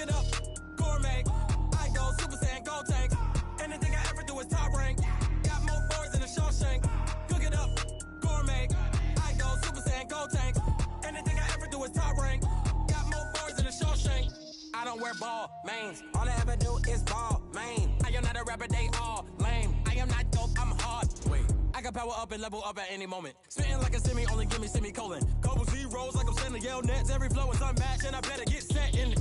it up, gourmet. I go Super Saiyan, go tank. Anything I ever do is top rank. Got more boards than a Shawshank. Cook it up, gourmet. I go Super Saiyan, go tank. Anything I ever do is top rank. Got more boards than a Shawshank. I don't wear ball mains. All I ever do is ball main. I am not a rapper, they all lame. I am not dope, I'm hard. Wait, I can power up and level up at any moment. Spitting like a semi, only give me semicolon. Couple zeros like I'm sending yell nets. Every flow is unmatched and I better get set in.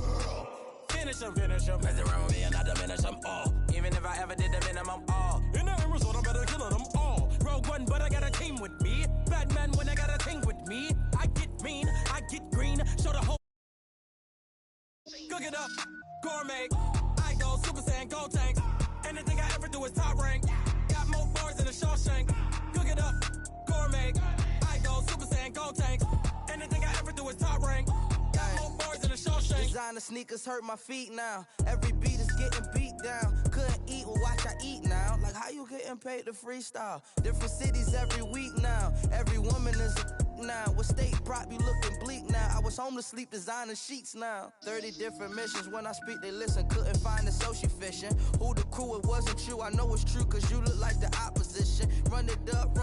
Finish them. Mess around with me and I diminish them all. Even if I ever did the minimum all. In the end result, I'm better killing them all. Rogue One, but I got a team with me. Batman when I got a team with me. I get mean, I get green. Show the whole. Cook it up, gourmet. I go Super Saiyan, go tank. Anything I ever do is top rank. Got more boards than a Shawshank. Cook it up, gourmet. I go Super Saiyan, go tank. Anything I ever do is top rank. Got more boards than a Shawshank. Designer sneakers hurt my feet now. Every beat is getting beat down. Couldn't eat, well watch I eat now. Like how you getting paid to freestyle? Different cities every week now. Every woman is a now. What state prop you looking bleak now? I was home to sleep designing sheets now. 30 different missions. When I speak they listen. Couldn't find the social fishing. Who the crew, it wasn't you. I know it's true cause you look like the opposition. Run it up.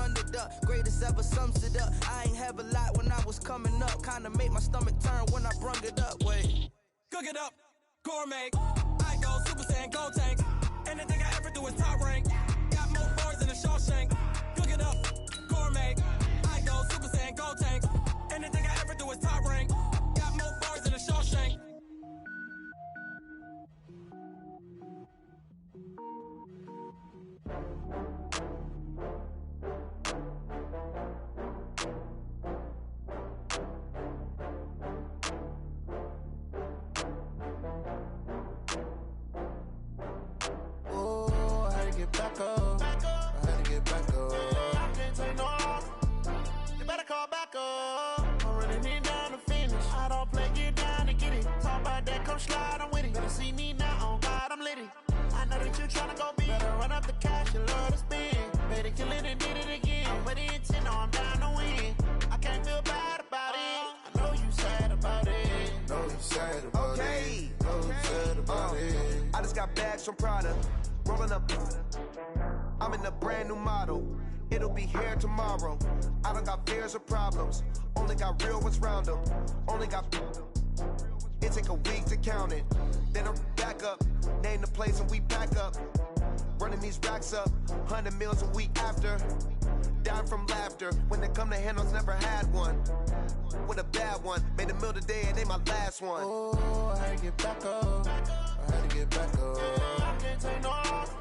Greatest ever sums it up. I ain't have a lot when I was coming up. Kinda made my stomach turn when I brung it up. Wait. Cook it up, gourmet. I go Super Saiyan, go tank. Anything I ever do is top rank. Got more boards than a Shawshank. Cook it up, gourmet. I go Super Saiyan, go tank. Anything I ever do is top rank. Got more boards than a Shawshank. Back up. I had to get back up. I can't take no loss. You better call back up. I'm running it down to finish. I don't play, get down to get it. Talk about that, come slide, I'm with it. Better see me now, on God, I'm lit it. I know that you tryna go big. Better run up the cash, you love to spend. Better kill it and did it again. I'm with the intent, no, I'm down to win. I can't feel bad about it. I know you sad about it. Know you sad about it. Know you sad about it. I just got bags from Prada. Rolling up, I'm in a brand new model. It'll be here tomorrow. I don't got fears or problems. Only got real ones round them. Only got. It take a week to count it. Then I'm back up. Name the place and we back up. Running these racks up. 100 meals a week after. Down from laughter. When they come to handles, never had one. With a bad one. Made a meal today and they my last one. Oh, I had to get back up. I had to get back up. I can't take no loss.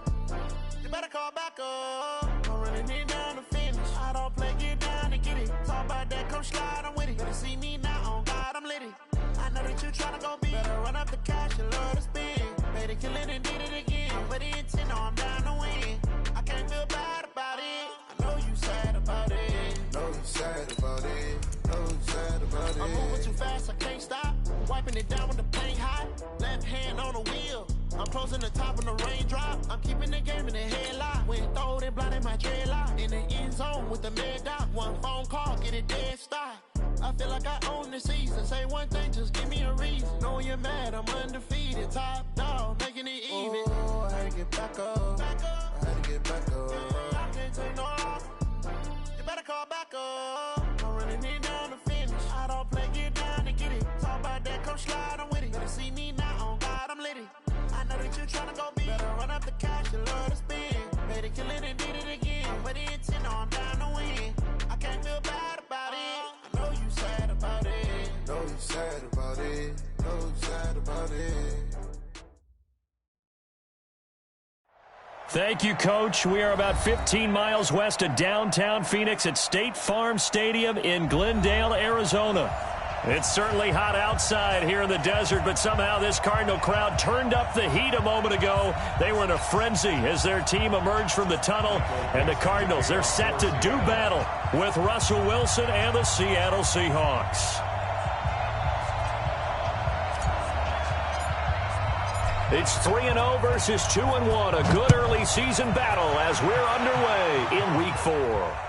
You better call back up. I'm running it down to finish. I don't play, get down to get it. Talk about that, come slide, I'm with it. Better see me now, on God, I'm lit it. I know that you tryna go big. Better run up the cash, you love to spend. Better kill it and did it again. I'm with the intent, no, I'm down to win. I can't feel bad about it. I know you sad about it. Know you sad about it. Know you sad about it. I'm moving too fast, I can't stop. Wiping it down with the paint hot. Left hand on the wheel. I'm closing the top of the raindrop. I'm keeping the game in the headlock. When throwed and blinded my dreadlock. In the end zone with the mad dot. One phone call, get it dead stop. I feel like I own the season. Say one thing, just give me a reason. Knowing you're mad, I'm undefeated. Top dog, making it even. Oh, I had to get back up. I had to get back up. I can't take no loss. You better call back up. I'm running it down to finish. I don't play, get down to get it. Talk about that, come slide, I'm with it. Better see me now, on God, I'm lit it. I know that you tryna go big. Better run up the cash, you love to spend. Better kill it and did it again. I'm with the intent, no, I'm down to win. I can't feel bad about it. I know you sad about it. Know you sad about it. Know you sad about it. Thank you, Coach. We are about 15 miles west of downtown Phoenix at State Farm Stadium in Glendale, Arizona. It's certainly hot outside here in the desert, but somehow this Cardinal crowd turned up the heat a moment ago. They were in a frenzy as their team emerged from the tunnel, and the Cardinals, they're set to do battle with Russell Wilson and the Seattle Seahawks. It's 3-0 versus 2-1, a good early season battle as we're underway in Week 4.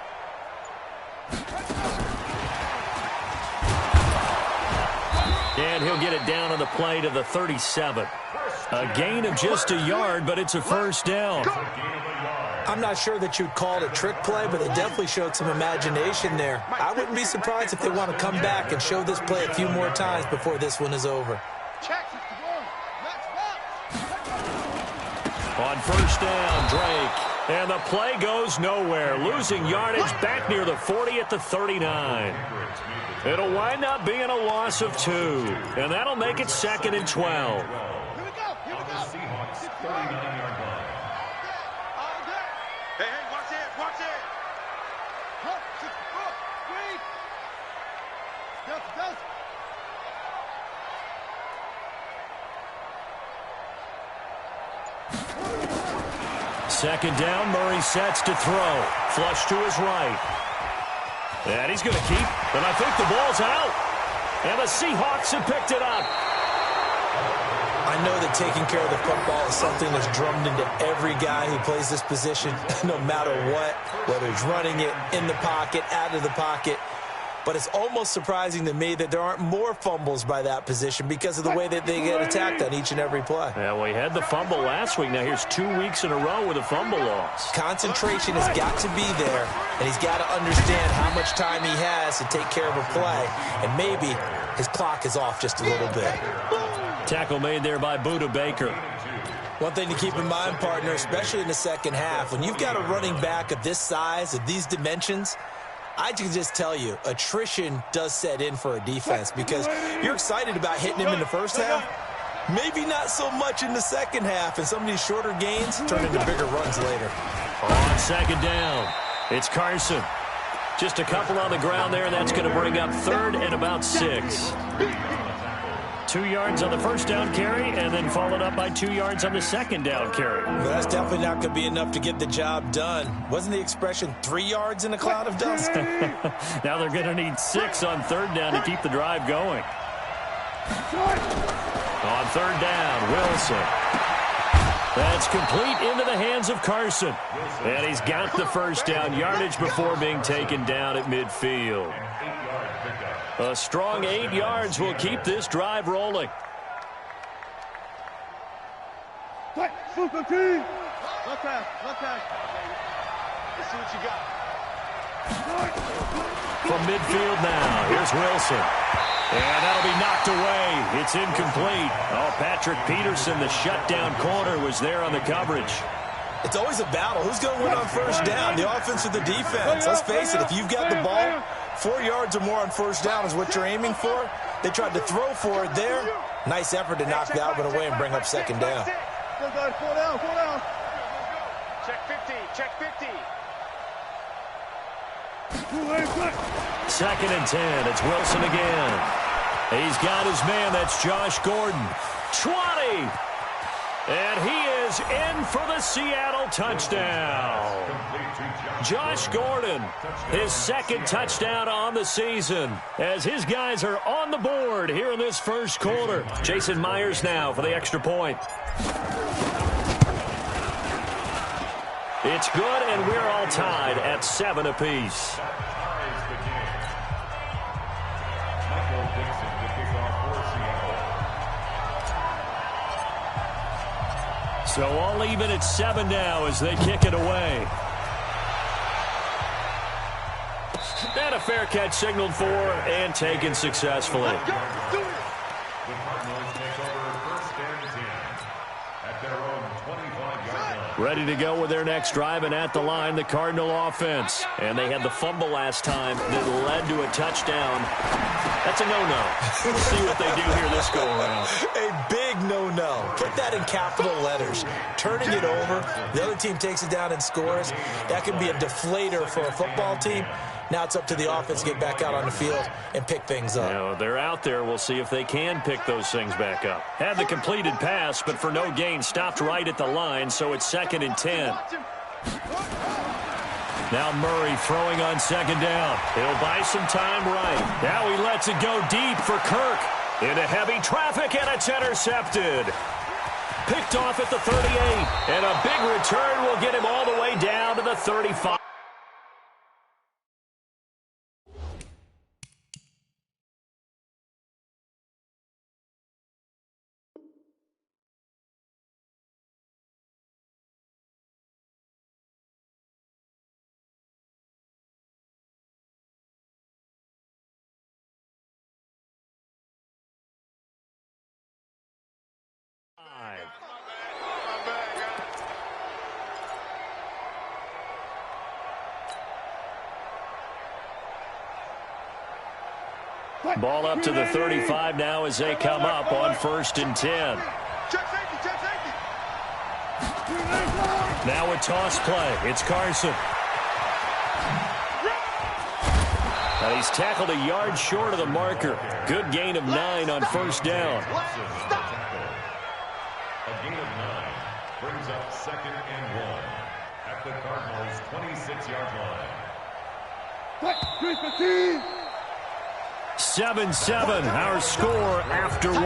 And he'll get it down on the play to the 37. A gain of just a yard, but it's a first down. I'm not sure that you'd call it a trick play, but they definitely showed some imagination there. I wouldn't be surprised if they want to come back and show this play a few more times before this one is over. On first down, Drake. And the play goes nowhere, losing yardage back near the 40 at the 39. It'll wind up being a loss of 2, and that'll make it 2nd and 12. On the Seahawks 39-yard line. Hey, watch it, watch it. Second down, Murray sets to throw. Flush to his right. And he's going to keep, and I think the ball's out. And the Seahawks have picked it up. I know that taking care of the football is something that's drummed into every guy who plays this position, no matter what, whether he's running it, in the pocket, out of the pocket. But it's almost surprising to me that there aren't more fumbles by that position because of the way that they get attacked on each and every play. Yeah, well, he had the fumble last week. Now here's 2 weeks in a row with a fumble loss. Concentration has got to be there, and he's got to understand how much time he has to take care of a play, and maybe his clock is off just a little bit. Tackle made there by Buda Baker. One thing to keep in mind, partner, especially in the second half, when you've got a running back of this size, of these dimensions, I can just tell you, attrition does set in for a defense because you're excited about hitting him in the first half. Maybe not so much in the second half, and some of these shorter gains turn into bigger runs later. On second down, it's Carson. Just a couple on the ground there, and that's going to bring up 3rd and about 6. 2 yards on the first down carry, and then followed up by 2 yards on the second down carry. Well, that's definitely not going to be enough to get the job done. Wasn't the expression 3 yards in a cloud of dust? Now they're going to need 6 on 3rd down to keep the drive going. On 3rd down, Wilson. That's complete into the hands of Carson. And he's got the first down yardage before being taken down at midfield. A strong 8 yards will keep this drive rolling. Let's see what you got. From midfield now, here's Wilson. And that'll be knocked away. It's incomplete. Oh, Patrick Peterson, the shutdown corner, was there on the coverage. It's always a battle. Who's going to win on first down, the offense or the defense? Let's face it, if you've got the ball, 4 yards or more on first down is what you're aiming for. They tried to throw for it there. Nice effort to knock that one away and bring up second down. Check 50, check 50. 2nd and 10. It's Wilson again. He's got his man. That's Josh Gordon. 20. And he is in for the Seattle touchdown. Josh Gordon, his 2nd touchdown on the season, as his guys are on the board here in this first quarter. Jason Myers now for the extra point. It's good, and we're all tied at 7 apiece. So all even at 7 now as they kick it away. And a fair catch signaled for and taken successfully. The Cardinals take over 1st and 10 at their own 25-yard line. Ready to go with their next drive, and at the line, the Cardinal offense. And they had the fumble last time that led to a touchdown. That's a no-no. We'll see what they do here this go-around. A big no-no. Put that in capital letters. Turning it over, the other team takes it down and scores. That can be a deflator for a football team. Now it's up to the offense to get back out on the field and pick things up. Now, they're out there. We'll see if they can pick those things back up. Had the completed pass, but for no gain, stopped right at the line, so it's 2nd and 10. Now Murray throwing on 2nd down. He'll buy some time right. Now he lets it go deep for Kirk. Into heavy traffic, and it's intercepted. Picked off at the 38, and a big return will get him all the way down to the 35. Ball up to the 35 now as they come up on 1st and 10. Now a toss play. It's Carson. And he's tackled a yard short of the marker. Good gain of 9 on 1st down. A gain of 9 brings up 2nd and 1 at the Cardinals' 26-yard line. 7-7, our score after 1.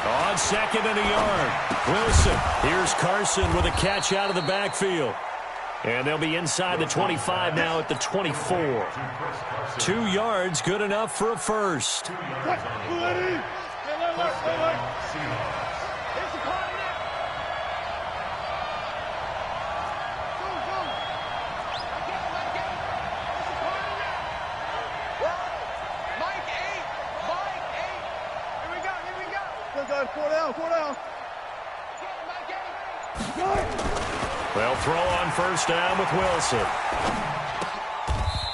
On 2nd and a yard. Wilson. Here's Carson with a catch out of the backfield. And they'll be inside the 25 now at the 24. 2 yards, good enough for a first. They'll throw on 1st down with Wilson.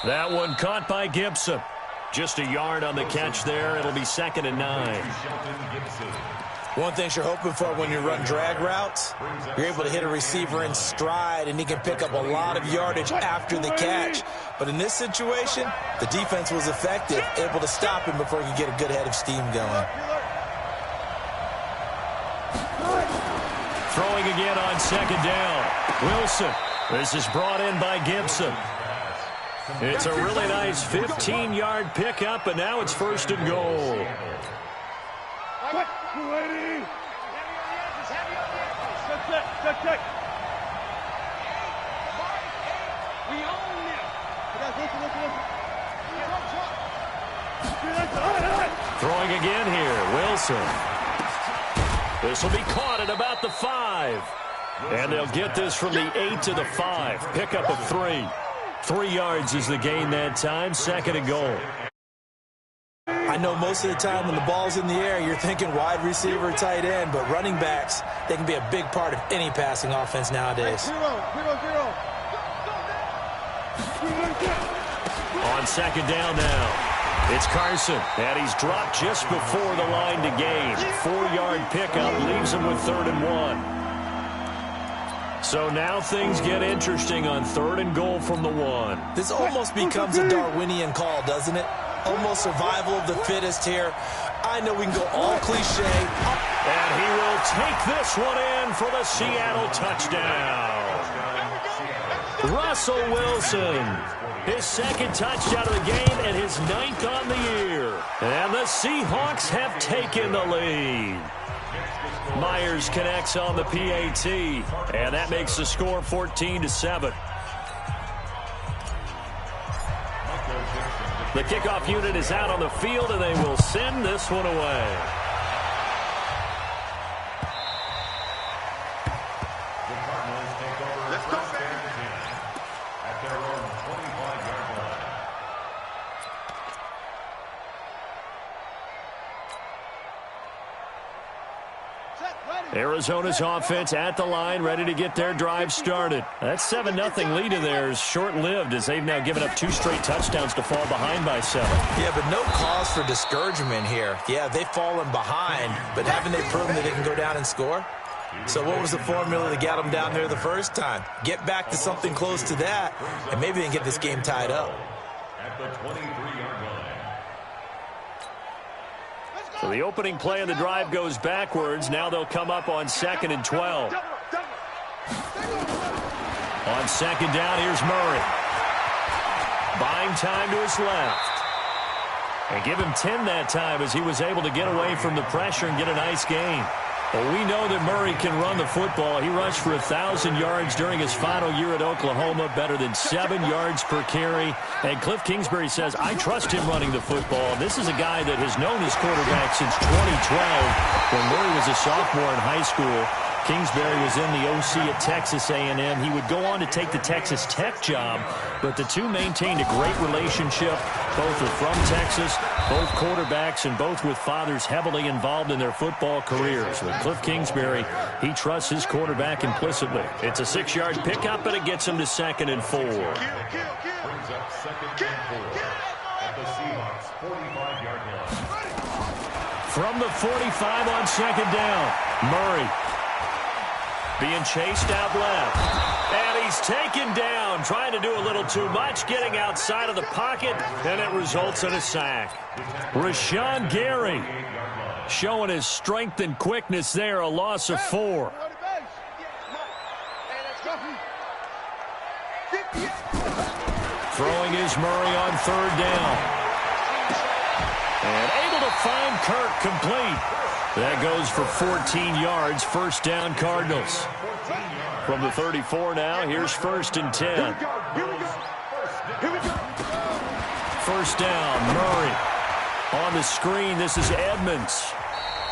That one caught by Gibson. Just a yard on the catch there. It'll be 2nd and 9. One thing you're hoping for when you run drag routes, you're able to hit a receiver in stride, and he can pick up a lot of yardage after the catch. But in this situation, the defense was effective, able to stop him before he could get a good head of steam going. Throwing again on 2nd down. Wilson. This is brought in by Gibson. It's a really nice 15-yard pickup, and now it's 1st and goal. Throwing again here. Wilson. This will be caught at about the 5. And they'll get this from the 8 to the 5. Pickup of 3. 3 yards is the gain that time. 2nd and goal. I know most of the time when the ball's in the air, you're thinking wide receiver, tight end, but running backs, they can be a big part of any passing offense nowadays. On 2nd down now. It's Carson, and he's dropped just before the line to gain. 4-yard pickup leaves him with 3rd and 1. So now things get interesting on 3rd and goal from the 1. This almost becomes a Darwinian call, doesn't it? Almost survival of the fittest here. I know we can go all cliche. And he will take this one in for the Seattle touchdown. Russell Wilson. His 2nd touchdown of the game and his 9th on the year. And the Seahawks have taken the lead. Myers connects on the PAT, and that makes the score 14-7. The kickoff unit is out on the field, and they will send this one away. The Cardinals take over 1st and 10 at their own 25-yard line. Arizona's offense at the line, ready to get their drive started. That 7-0 lead of theirs short-lived as they've now given up 2 straight touchdowns to fall behind by 7. Yeah, but no cause for discouragement here. Yeah, they've fallen behind, but haven't they proven that they can go down and score? So what was the formula that got them down there the first time? Get back to something close to that, and maybe they can get this game tied up. At the 23-yard line. So the opening play of the drive goes backwards. Now they'll come up on 2nd and 12. On 2nd down, here's Murray. Buying time to his left. And give him 10 that time as he was able to get away from the pressure and get a nice gain. Well, we know that Murray can run the football. He rushed for 1,000 yards during his final year at Oklahoma, better than 7 yards per carry. And Cliff Kingsbury says, I trust him running the football. This is a guy that has known his quarterback since 2012 when Murray was a sophomore in high school. Kingsbury was in the OC at Texas A&M. He would go on to take the Texas Tech job, but the two maintained a great relationship. Both are from Texas, both quarterbacks, and both with fathers heavily involved in their football careers. With Cliff Kingsbury, he trusts his quarterback implicitly. It's a 6-yard pickup, and it gets him to 2nd and 4. Brings up 2nd and 4 at the Seahawks 45-yard line. From the 45 on 2nd down, Murray being chased out left. And he's taken down, trying to do a little too much, getting outside of the pocket, and it results in a sack. Rashawn Gary showing his strength and quickness there, a loss of 4. Throwing is Murray on 3rd down. And able to find Kirk complete. That goes for 14 yards, 1st down Cardinals. From the 34 now, here's 1st and 10. 1st down, Murray. On the screen, this is Edmonds.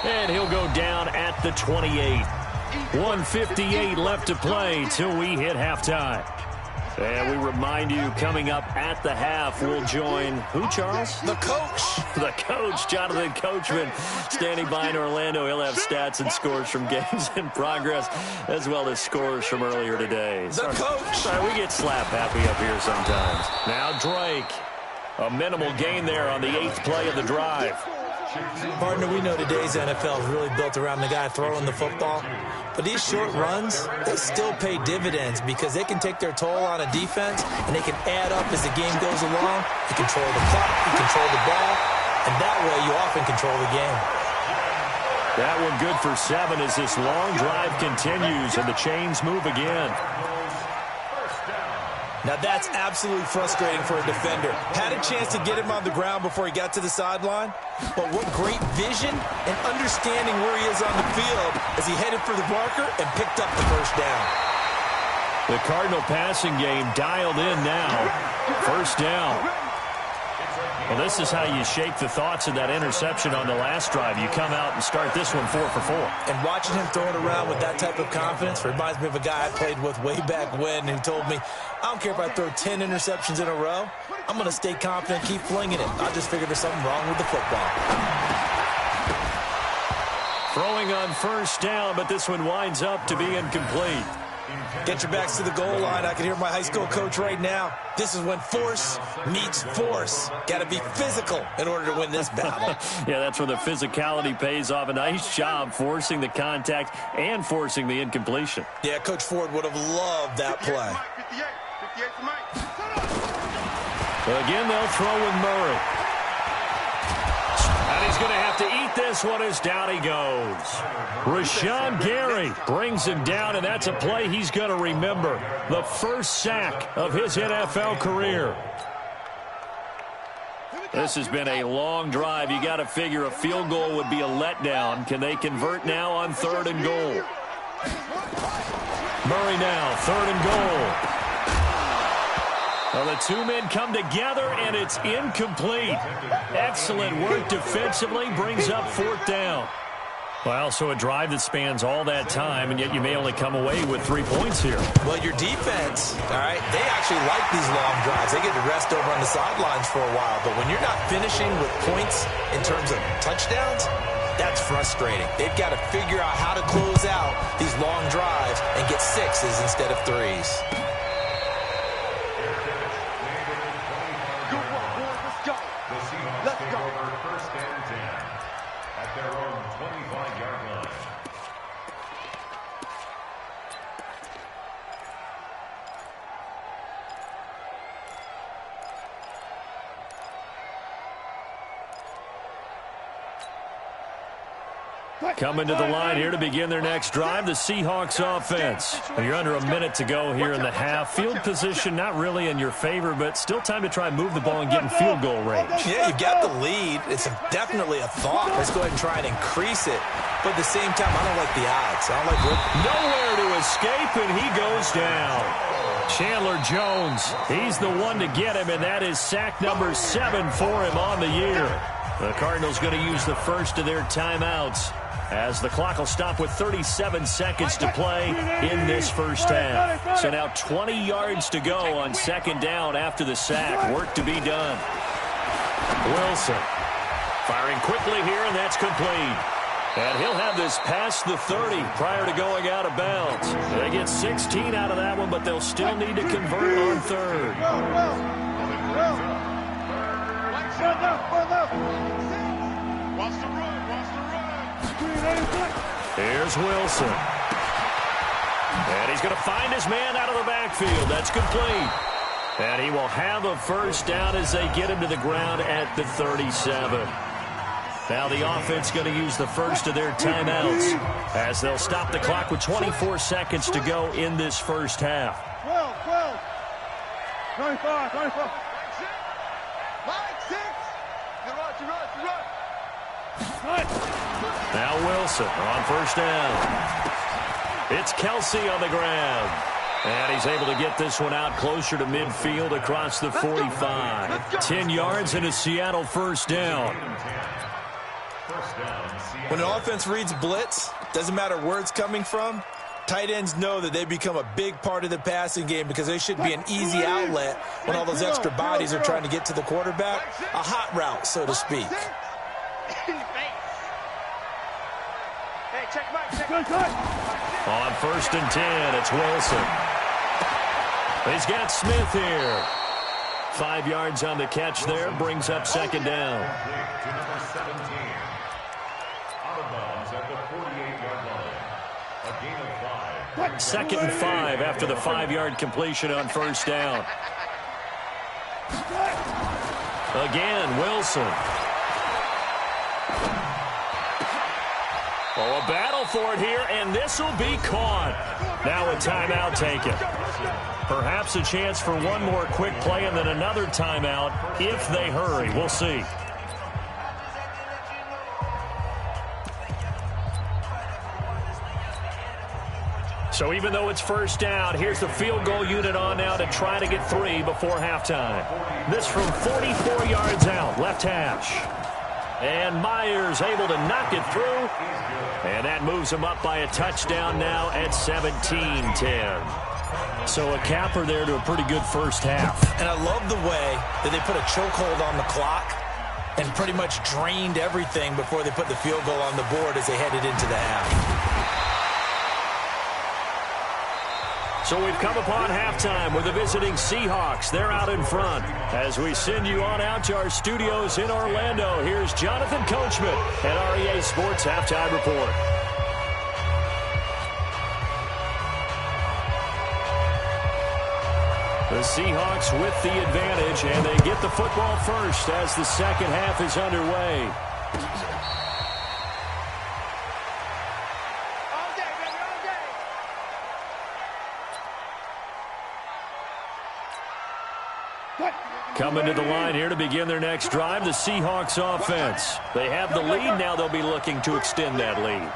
And he'll go down at the 28. 1:58 left to play till we hit halftime. And we remind you, coming up at the half, we'll join who, Charles? The coach. The coach, Jonathan Coachman, standing by in Orlando. He'll have stats and scores from games in progress, as well as scores from earlier today. The coach. Sorry, we get slap happy up here sometimes. Now Drake. A minimal gain there on the 8th play of the drive. Partner, we know today's NFL is really built around the guy throwing the football. But these short runs, they still pay dividends because they can take their toll on a defense, and they can add up as the game goes along. You control the clock, you control the ball, and that way you often control the game. That one good for 7 as this long drive continues, and the chains move again. Now that's absolutely frustrating for a defender. Had a chance to get him on the ground before he got to the sideline, but what great vision and understanding where he is on the field as he headed for the marker and picked up the 1st down. The Cardinal passing game dialed in now. 1st down. Well, this is how you shake the thoughts of that interception on the last drive. You come out and start this one 4 for 4. And watching him throw it around with that type of confidence reminds me of a guy I played with way back when who told me, I don't care if I throw 10 interceptions in a row. I'm going to stay confident, keep flinging it. I just figured there's something wrong with the football. Throwing on 1st down, but this one winds up to be incomplete. Get your backs to the goal line. I can hear my high school coach right now. This is when force meets force. Got to be physical in order to win this battle. Yeah, that's where the physicality pays off. A nice job forcing the contact and forcing the incompletion. Yeah, Coach Ford would have loved that play. But again, they'll throw with Murray. And he's going to have to eat this one as down he goes. Rashawn Gary brings him down, and that's a play he's going to remember. The 1st sack of his NFL career. This has been a long drive. You got to figure a field goal would be a letdown. Can they convert now on 3rd and goal? Murray now, 3rd and goal. Well, the 2 men come together, and it's incomplete. Excellent work defensively, brings up 4th down. Well, so a drive that spans all that time, and yet you may only come away with 3 points here. Well, your defense, all right, they actually like these long drives. They get to rest over on the sidelines for a while, but when you're not finishing with points in terms of touchdowns, that's frustrating. They've got to figure out how to close out these long drives and get 6s instead of 3s. Coming to the line here to begin their next drive, the Seahawks offense. You're under a minute to go here in the half. Field position not really in your favor, but still time to try and move the ball and get in field goal range. Yeah, you've got the lead. It's definitely a thought. Let's go ahead and try and increase it. But at the same time, I don't like the odds. I don't like what... Nowhere to escape, and he goes down. Chandler Jones, he's the one to get him, and that is sack number 7 for him on the year. The Cardinals going to use the first of their timeouts, as the clock will stop with 37 seconds to play in this first half. So now 20 yards to go on 2nd down after the sack. Work to be done. Wilson firing quickly here, and that's complete. And he'll have this past the 30 prior to going out of bounds. They get 16 out of that one, but they'll still need to convert on third. Here's Wilson. And he's going to find his man out of the backfield. That's complete. And he will have a first down as they get him to the ground at the 37. Now the offense going to use the first of their timeouts as they'll stop the clock with 24 seconds to go in this first half. 12, 25. Now Wilson on first down. It's Kelsey on the ground. And he's able to get this one out closer to midfield across the 45. 10 yards and a Seattle first down. When an offense reads blitz, doesn't matter where it's coming from, tight ends know that they become a big part of the passing game because they should be an easy outlet when all those extra bodies are trying to get to the quarterback. A hot route, so to speak. On first and 10, it's Wilson. He's got Smith here. 5 yards on the catch there, brings up second down. Second and 5 after the 5-yard completion on first down. Again, Wilson. Oh, a battle for it here, and this will be caught. Now a timeout taken. Perhaps a chance for one more quick play and then another timeout if they hurry. We'll see. So even though it's first down, here's the field goal unit on now to try to get 3 before halftime. This from 44 yards out, left hash. And Myers able to knock it through. And that moves him up by a touchdown now at 17-10. So a capper there to a pretty good first half. And I love the way that they put a chokehold on the clock and pretty much drained everything before they put the field goal on the board as they headed into the half. So we've come upon halftime with the visiting Seahawks. They're out in front. As we send you on out to our studios in Orlando, here's Jonathan Coachman at REA Sports Halftime Report. The Seahawks with the advantage, and they get the football first as the second half is underway. Coming to the line here to begin their next drive, the Seahawks offense. They have the lead. Now they'll be looking to extend that lead.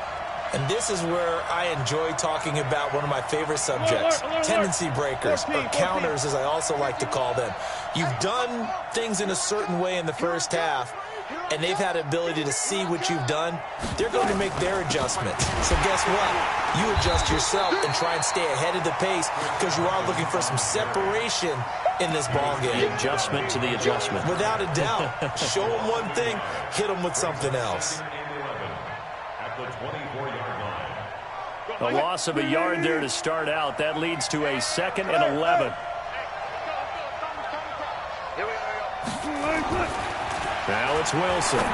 And this is where I enjoy talking about one of my favorite subjects, tendency breakers, or counters as I also like to call them. You've done things in a certain way in the first half, and they've had the ability to see what you've done. They're going to make their adjustments. So guess what? You adjust yourself and try and stay ahead of the pace because you are looking for some separation in this ball game. The adjustment to the adjustment. Without a doubt. Show them one thing, hit them with something else. A loss of a yard there to start out. That leads to a 2nd and 11. Now it's Wilson.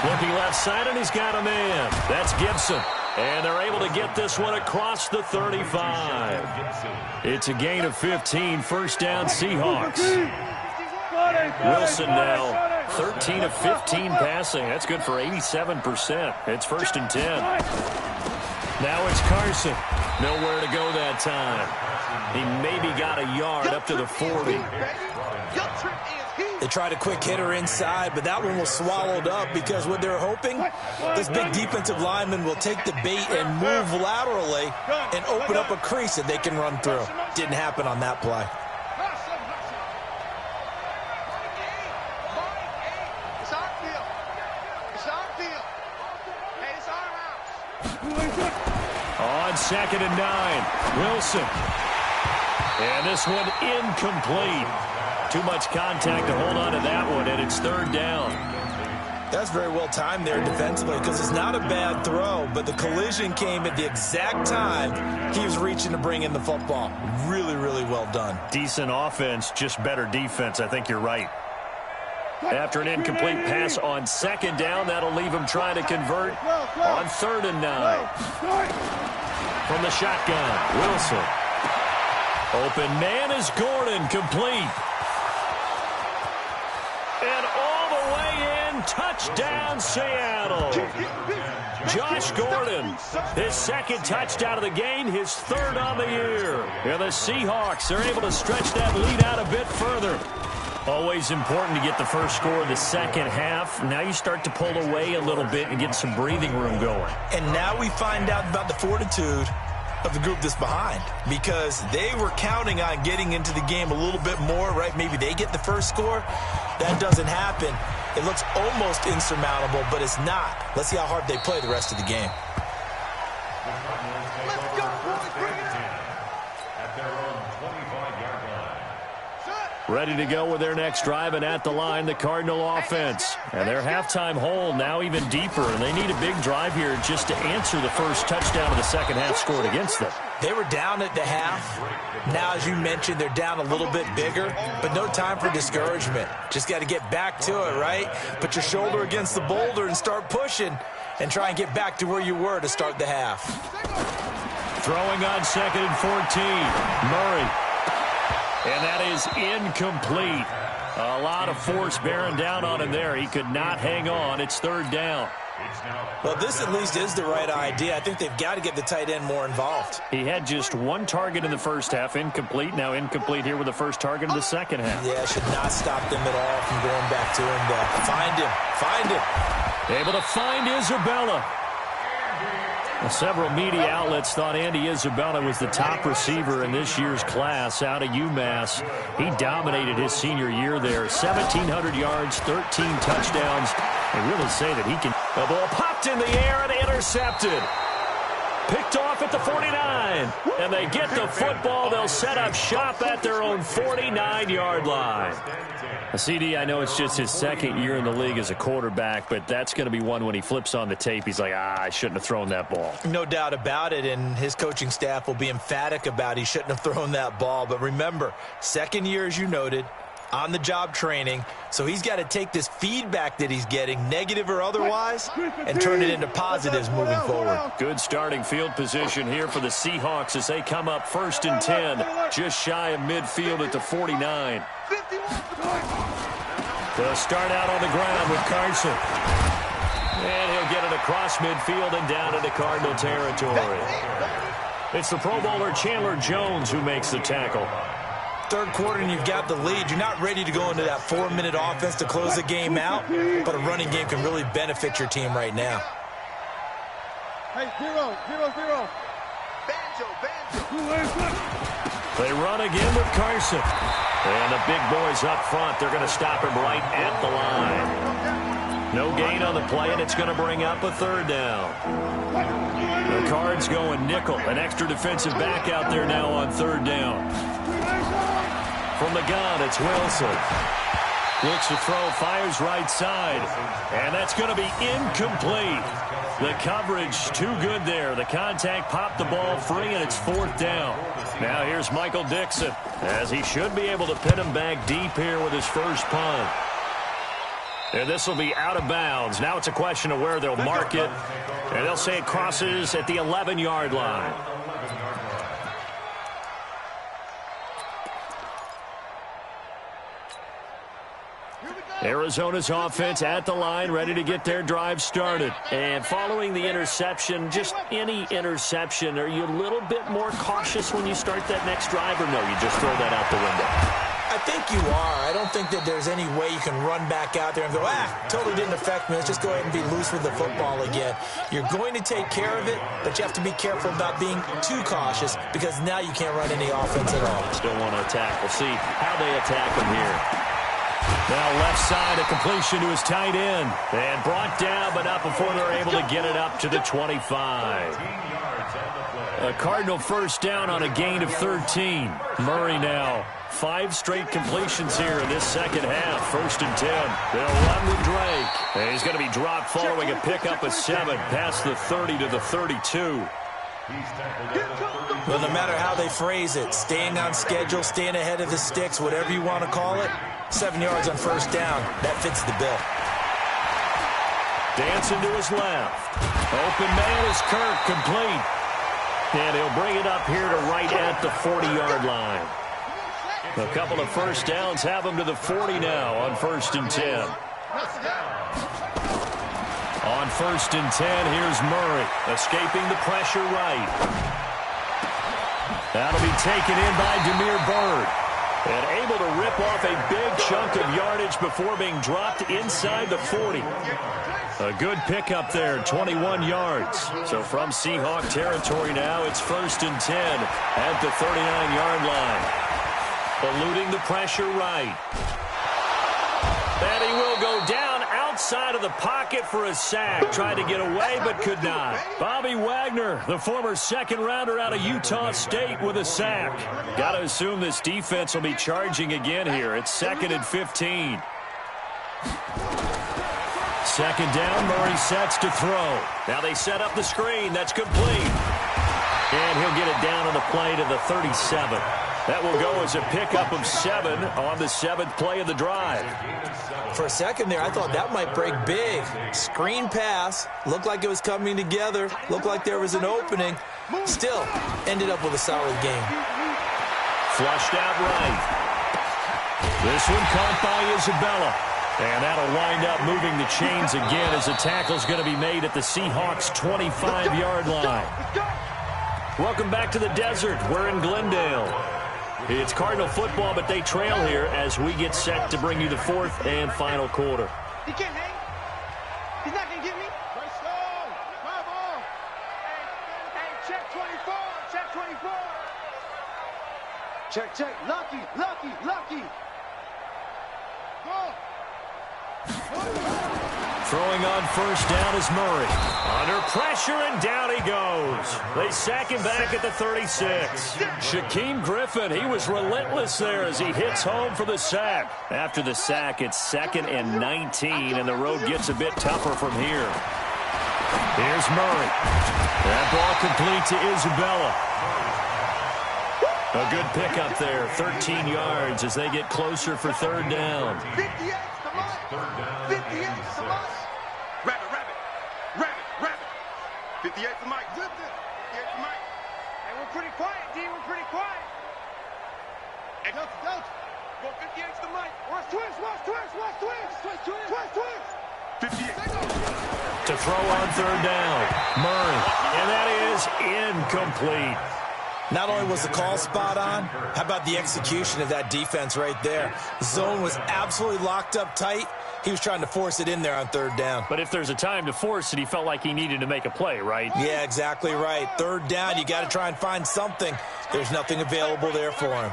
Looking left side, and he's got a man. That's Gibson. And they're able to get this one across the 35. It's a gain of 15, first down Seahawks. Wilson now 13 of 15 passing. That's good for 87%. It's 1st and 10. Now it's Carson. Nowhere to go that time. He maybe got a yard up to the 40. They tried a quick hitter inside, but that one was swallowed up because what they're hoping, this big defensive lineman will take the bait and move laterally and open up a crease that they can run through. Didn't happen on that play. On 2nd and 9, Wilson. And this one incomplete. Too much contact to hold on to that one, and it's third down. That's very well timed there defensively because it's not a bad throw, but the collision came at the exact time he was reaching to bring in the football. Really, really well done. Decent offense, just better defense. I think you're right. After an incomplete pass on second down, that'll leave him trying to convert on 3rd and 9. From the shotgun, Wilson. Open man is Gordon, complete. And all the way in, touchdown Seattle. Josh Gordon, his 2nd touchdown of the game, his 3rd on the year. And the Seahawks are able to stretch that lead out a bit further. Always important to get the first score of the second half. Now you start to pull away a little bit and get some breathing room going. And now we find out about the fortitude of the group that's behind, because they were counting on getting into the game a little bit more, right? Maybe they get the first score. That doesn't happen. It looks almost insurmountable, but it's not. Let's see how hard they play the rest of the game. Let's go, boys. Bring it on. At their own 25-yard line. Ready to go with their next drive, and at the line, the Cardinal offense. And their halftime hole now even deeper, and they need a big drive here just to answer the first touchdown of the second half scored against them. They were down at the half. Now, as you mentioned, they're down a little bit bigger, but no time for discouragement. Just got to get back to it, right? Put your shoulder against the boulder and start pushing and try and get back to where you were to start the half. Throwing on 2nd and 14, Murray. And that is incomplete. A lot of force bearing down on him there. He could not hang on. It's 3rd down. Well, this at least is the right idea. I think they've got to get the tight end more involved. He had just 1 target in the first half, incomplete. Now incomplete here with the first target of the second half. Yeah, should not stop them at all from going back to him. Find him. Find him. Able to find Isabella. Several media outlets thought Andy Isabella was the top receiver in this year's class out of UMass. He dominated his senior year there. 1,700 yards, 13 touchdowns. They really say that he can. The ball popped in the air and intercepted. Picked off at the 49. And they get the football. They'll set up shop at their own 49-yard line. CD, I know it's just his 2nd year in the league as a quarterback, but that's going to be one when he flips on the tape. He's like, I shouldn't have thrown that ball. No doubt about it, and his coaching staff will be emphatic about he shouldn't have thrown that ball. But remember, 2nd year, as you noted, on-the-job training, so he's got to take this feedback that he's getting, negative or otherwise, and turn it into positives moving forward. Good starting field position here for the Seahawks as they come up 1st and 10, just shy of midfield at the 49. They'll start out on the ground with Carson. And he'll get it across midfield and down into Cardinal territory. It's the Pro Bowler Chandler Jones who makes the tackle. 3rd quarter and you've got the lead. You're not ready to go into that 4-minute offense to close the game out, but a running game can really benefit your team right now. Hey, 0-0-0. Banjo. They run again with Carson. And the big boys up front, they're going to stop him right at the line. No gain on the play, and it's going to bring up a 3rd down. The Cards going nickel. An extra defensive back out there now on 3rd down. From the gun, it's Wilson. Looks to throw, fires right side. And that's going to be incomplete. The coverage too good there. The contact popped the ball free, and it's 4th down. Now here's Michael Dixon, as he should be able to pin him back deep here with his first punt. And this will be out of bounds. Now it's a question of where they'll mark it. And they'll say it crosses at the 11-yard line. Arizona's offense at the line, ready to get their drive started. And following the interception, just any interception, are you a little bit more cautious when you start that next drive, or no, you just throw that out the window? I think you are. I don't think that there's any way you can run back out there and go, totally didn't affect me. Let's just go ahead and be loose with the football again. You're going to take care of it, but you have to be careful about being too cautious because now you can't run any offense at all. Still want to attack. We'll see how they attack them here. Now left side, a completion to his tight end. And brought down, but not before they're able to get it up to the 25. A Cardinal first down on a gain of 13. Murray now 5 straight completions here in this second half. 1st and 10. They'll run with Drake. And he's going to be dropped following a pickup of 7 past the 30 to the 32. Well, no matter how they phrase it, staying on schedule, staying ahead of the sticks, whatever you want to call it, 7 yards on first down, that fits the bill. Dancing to his left. Open man is Kirk, complete. And he'll bring it up here to right at the 40-yard line. A couple of first downs have him to the 40 now on 1st and 10. On 1st and 10, here's Murray, escaping the pressure right. That'll be taken in by Damiere Byrd. And able to rip off a big chunk of yardage before being dropped inside the 40. A good pickup there, 21 yards. So from Seahawk territory now, it's 1st and 10 at the 39-yard line. Eluding the pressure right. And he will go down outside of the pocket for a sack. Tried to get away, but could not. Bobby Wagner, the former second-rounder out of Utah State, with a sack. Got to assume this defense will be charging again here. It's 2nd and 15. 2nd down, Murray sets to throw. Now they set up the screen. That's complete. And he'll get it down on the play to the 37. That will go as a pickup of 7 on the 7th play of the drive. For a second there, I thought that might break big. Screen pass. Looked like it was coming together. Looked like there was an opening. Still, ended up with a solid game. Flushed out right. This one caught by Isabella. And that'll wind up moving the chains again as the tackle's going to be made at the Seahawks' 25-yard line. Welcome back to the desert. We're in Glendale. It's Cardinal football, but they trail here as we get set to bring you the 4th and final quarter. He can't hang. He's not going to get me. Hey, check 24. Check 24. Check. Lucky. Go. Throwing on first down is Murray. Under pressure, and down he goes. They sack him back at the 36. Shaquem Griffin, he was relentless there as he hits home for the sack. After the sack, it's 2nd and 19, and the road gets a bit tougher from here. Here's Murray. That ball complete to Isabella. A good pickup there, 13 yards as they get closer for 3rd down. 58's the mic. Rabbit. 58's the mic. 58's the mic. Hey, we're pretty quiet, D. We're pretty quiet. Hey, don't. Go 58's the mic. Watch twist. 58. To throw on 3rd down, Murray. And that is incomplete. Not only was the call spot on, how about the execution of that defense right there? The zone was absolutely locked up tight. He was trying to force it in there on 3rd down. But if there's a time to force it, he felt like he needed to make a play, right? Yeah, exactly right. 3rd down, you got to try and find something. There's nothing available there for him.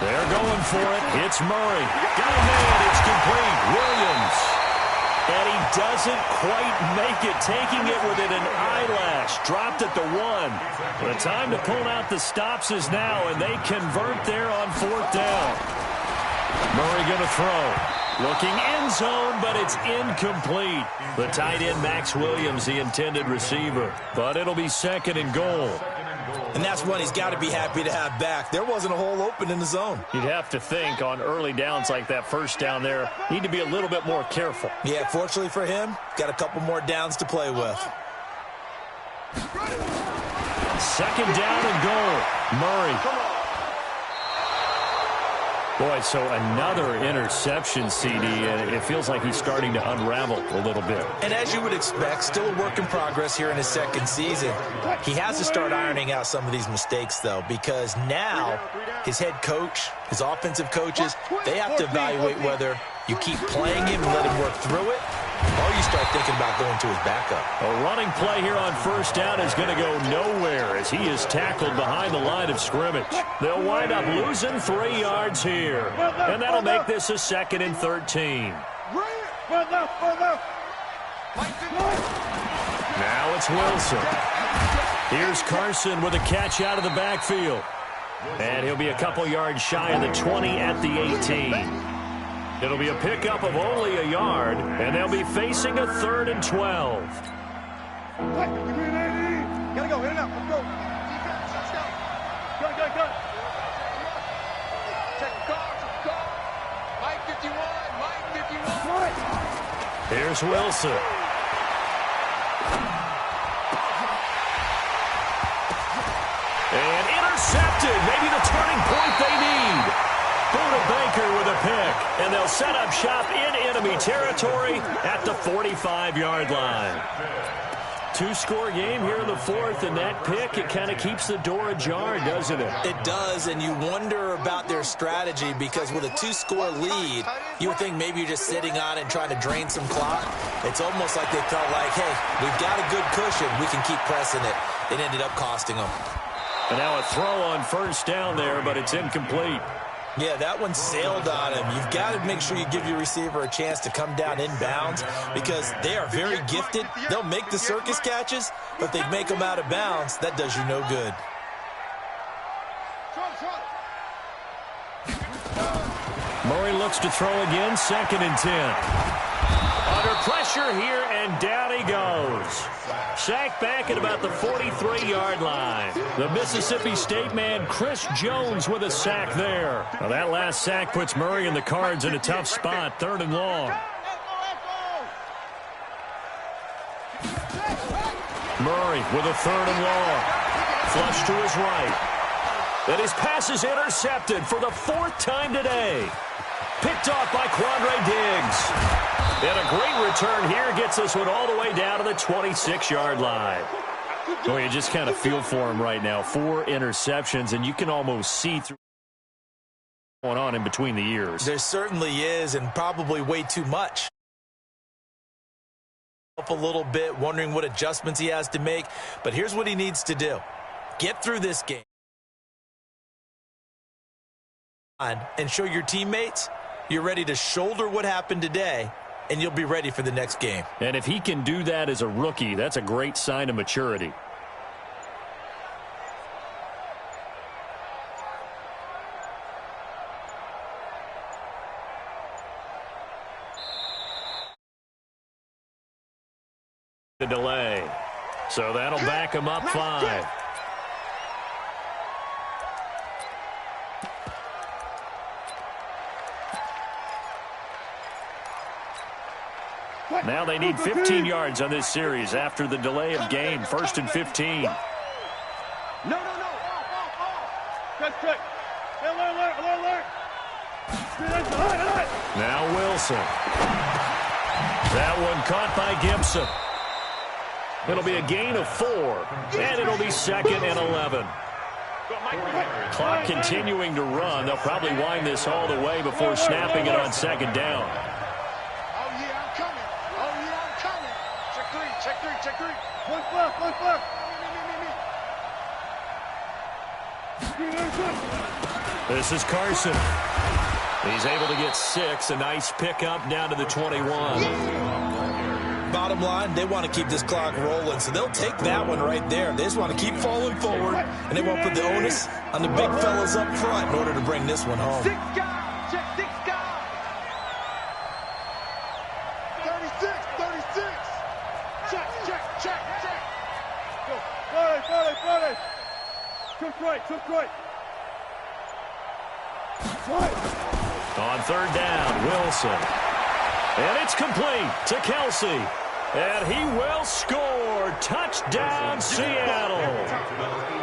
They're going for it. It's Murray. Got a man. It's complete. Williams. And he doesn't quite make it, taking it within an eyelash. Dropped at the 1. The time to pull out the stops is now, and they convert there on 4th down. Murray going to throw. Looking end zone, but it's incomplete. The tight end, Max Williams, the intended receiver. But it'll be 2nd and goal. And that's one he's got to be happy to have back. There wasn't a hole open in the zone. You'd have to think on early downs like that, first down there, need to be a little bit more careful. Yeah, fortunately for him, got a couple more downs to play with. 2nd down and goal. Murray. Boy, so another interception, CD, and it feels like he's starting to unravel a little bit. And as you would expect, still a work in progress here in his 2nd season. He has to start ironing out some of these mistakes, though, because now his head coach, his offensive coaches, they have to evaluate whether you keep playing him and let him work through it, or you start thinking about going to his backup. A running play here on 1st down is going to go nowhere as he is tackled behind the line of scrimmage. They'll wind up losing 3 yards here. And that'll make this a 2nd and 13. Now it's Wilson. Here's Carson with a catch out of the backfield. And he'll be a couple yards shy of the 20 at the 18. It'll be a pickup of only a yard, and they'll be facing a 3rd and 12. Gotta go, in and out, let's go. Defense, let's go. Go. Check the car. Mike 51. Here's Wilson. And intercepted. Maybe the turning point they need. Buda Baker with a pick. And they'll set up shop in enemy territory at the 45-yard line. 2-score game here in the 4th, and that pick, it kind of keeps the door ajar, doesn't it? It does, and you wonder about their strategy because with a 2-score lead, you would think maybe you're just sitting on it and trying to drain some clock. It's almost like they felt like, hey, we've got a good cushion. We can keep pressing it. It ended up costing them. And now a throw on 1st down there, but it's incomplete. Yeah, that one sailed on him. You've got to make sure you give your receiver a chance to come down inbounds because they are very gifted. They'll make the circus catches, but if they make them out of bounds, that does you no good. Murray looks to throw again, 2nd and 10. Under pressure here, and down he goes. Sacked back at about the 43-yard line. The Mississippi State man, Chris Jones, with a sack there. Now that last sack puts Murray and the Cards in a tough spot, 3rd and long. Murray with a 3rd and long. Flush to his right. And his pass is intercepted for the 4th time today. Picked off by Quandre Diggs. And a great return here gets this one all the way down to the 26-yard line. Well, you just kind of feel for him right now. 4 interceptions, and you can almost see through what's going on in between the ears. There certainly is, and probably way too much. Up a little bit, wondering what adjustments he has to make. But here's what he needs to do. Get through this game. And show your teammates you're ready to shoulder what happened today, and you'll be ready for the next game. And if he can do that as a rookie, that's a great sign of maturity. The delay. So that'll back him up 5. Now they need 15 yards on this series after the delay of game. 1st and 15. No. Alert. Now Wilson. That one caught by Gibson. It'll be a gain of 4, and it'll be 2nd and 11. Clock continuing to run. They'll probably wind this all the way before snapping it on 2nd down. Check 3. One fluff. This is Carson. He's able to get 6. A nice pickup down to the 21. Bottom line, they want to keep this clock rolling, so they'll take that one right there. They just want to keep falling forward, and they won't put the onus on the big fellas up front in order to bring this one home. 6 guys. Check 6 guys. 36. Check. Go. Volley. Took right. On 3rd down, Wilson. And it's complete to Kelsey. And he will score. Touchdown, Seattle.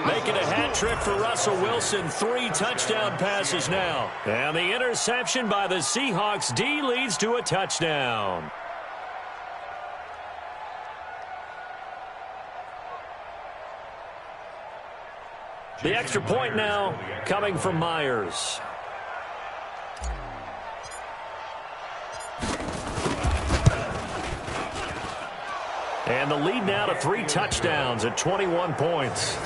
Making a hat trick for Russell Wilson. 3 touchdown passes now. And the interception by the Seahawks D leads to a touchdown. The extra point now coming from Myers. And the lead now to 3 touchdowns at 21 points.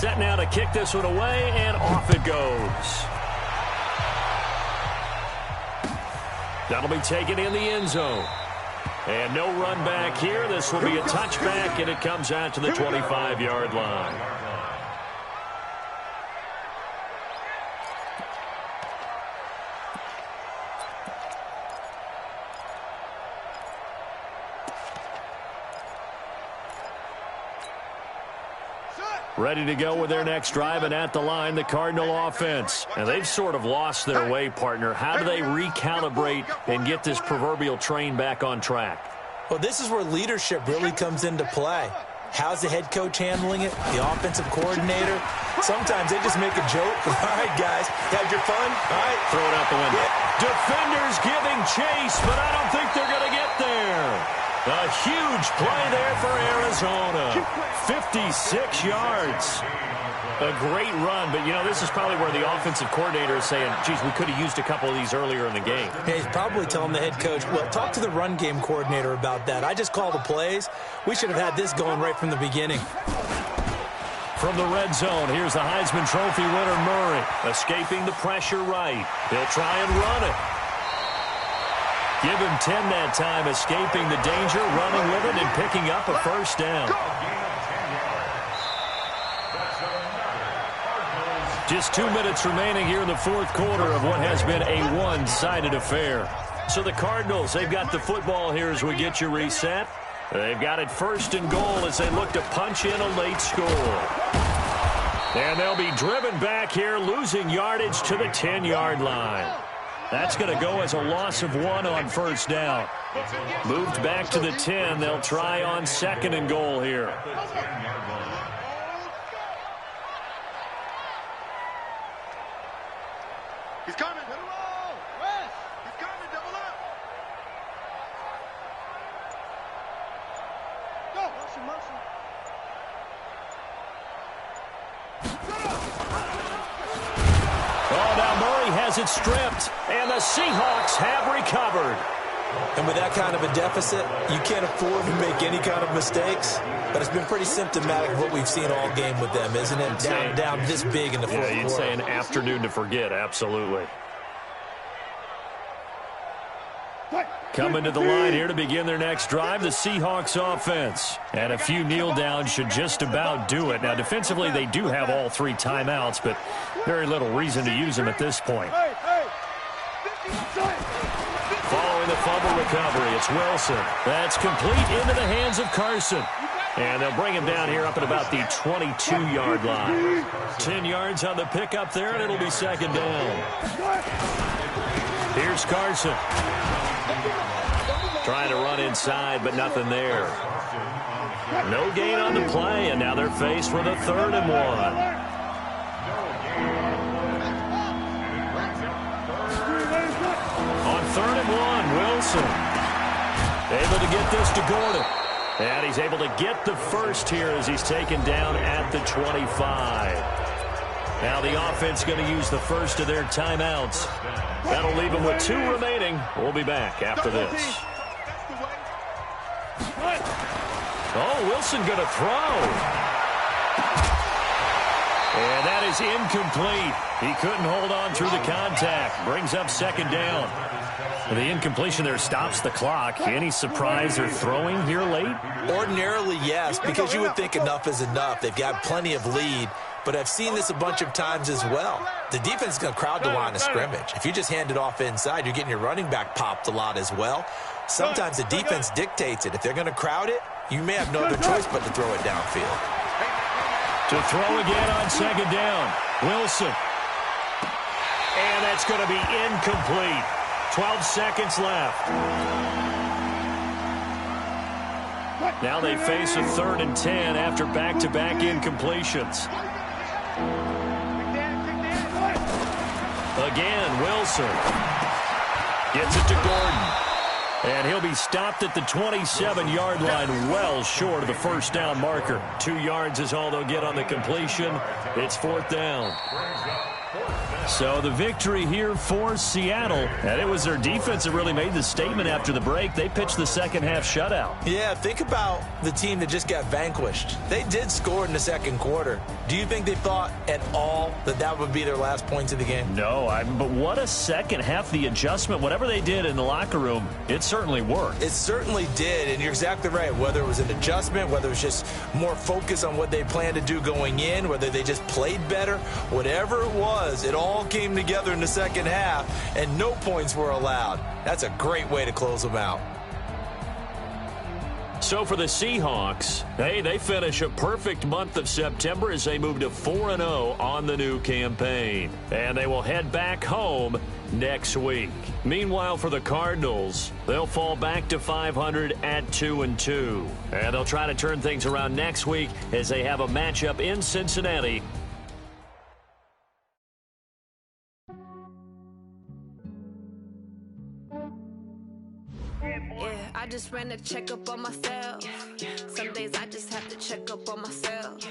set now to kick this one away, and off it goes. That'll be taken in the end zone. And no run back here. This will be a touchback, and it comes out to the 25-yard line. Ready to go with their next drive, and at the line, the Cardinal offense. And they've sort of lost their way, partner. How do they recalibrate and get this proverbial train back on track? Well, this is where leadership really comes into play. How's the head coach handling it? The offensive coordinator? Sometimes they just make a joke. All right, guys, had your fun? All right. Throw it out the window. Yeah. Defenders giving chase, but I don't think they're going to get there. A huge play there for Arizona. 56 yards. A great run, but, you know, this is probably where the offensive coordinator is saying, geez, we could have used a couple of these earlier in the game. Yeah, he's probably telling the head coach, well, talk to the run game coordinator about that. I just call the plays. We should have had this going right from the beginning. From the red zone, here's the Heisman Trophy winner, Murray, escaping the pressure right. He'll try and run it. Give him 10 that time, escaping the danger, running with it, and picking up a first down. Just 2 minutes remaining here in the fourth quarter of what has been a one-sided affair. So the Cardinals, they've got the football here as we get you reset. They've got it first and goal as they look to punch in a late score. And they'll be driven back here, losing yardage to the 10-yard line. That's going to go as a loss of 1 on first down. Moved back to the 10. They'll try on second and goal here. He's coming. West. He's coming. Double up. Go. Motion. Oh, now Murray has it stripped, and the Seahawks have recovered. And with that kind of a deficit, you can't afford to make any kind of mistakes. But it's been pretty symptomatic of what we've seen all game with them, isn't it? Down this big in the fourth quarter. Yeah, you'd say an afternoon to forget, absolutely. Coming to the line here to begin their next drive, the Seahawks offense. And a few kneel downs should just about do it. Now, defensively, they do have all 3 timeouts, but very little reason to use them at this point. Following the fumble recovery, it's Wilson. That's complete into the hands of Carson. And they'll bring him down here up at about the 22-yard line. 10 yards on the pickup there, and it'll be second down. Here's Carson. Trying to run inside, but nothing there. No gain on the play, and now they're faced with a 3rd and 1. On 3rd and 1, Wilson. Able to get this to Gordon. And he's able to get the first here as he's taken down at the 25. Now the offense going to use the first of their timeouts. That'll leave them with 2 remaining. We'll be back after this. Oh, Wilson going to throw. And that is incomplete. He couldn't hold on through the contact. Brings up second down. The incompletion there stops the clock. Any surprise they're throwing here late? Ordinarily, yes, because you would think enough is enough. They've got plenty of lead, but I've seen this a bunch of times as well. The defense is going to crowd the line of scrimmage. If you just hand it off inside, you're getting your running back popped a lot as well. Sometimes the defense dictates it. If they're going to crowd it, you may have no other choice but to throw it downfield. To throw again on second down, Wilson. And that's going to be incomplete. 12 seconds left. Now they face a 3rd and 10 after back-to-back incompletions. Again, Wilson gets it to Gordon. And he'll be stopped at the 27-yard line, well short of the first down marker. 2 yards is all they'll get on the completion. It's 4th down. So the victory here for Seattle, and it was their defense that really made the statement after the break. They pitched the second half shutout. Yeah, think about the team that just got vanquished. They did score in the second quarter. Do you think they thought at all that that would be their last points of the game? No, but what a second half. The adjustment, whatever they did in the locker room, it certainly worked. It certainly did, and you're exactly right. Whether it was an adjustment, whether it was just more focus on what they planned to do going in, whether they just played better, whatever it was, it all came together in the second half, and no points were allowed. That's a great way to close them out. So for the Seahawks, they finish a perfect month of September as they move to 4-0 on the new campaign. And they will head back home next week. Meanwhile, for the Cardinals, they'll fall back to 500 at 2-2. And they'll try to turn things around next week as they have a matchup in Cincinnati. I just ran a checkup on myself. Some days I just have to check up on myself.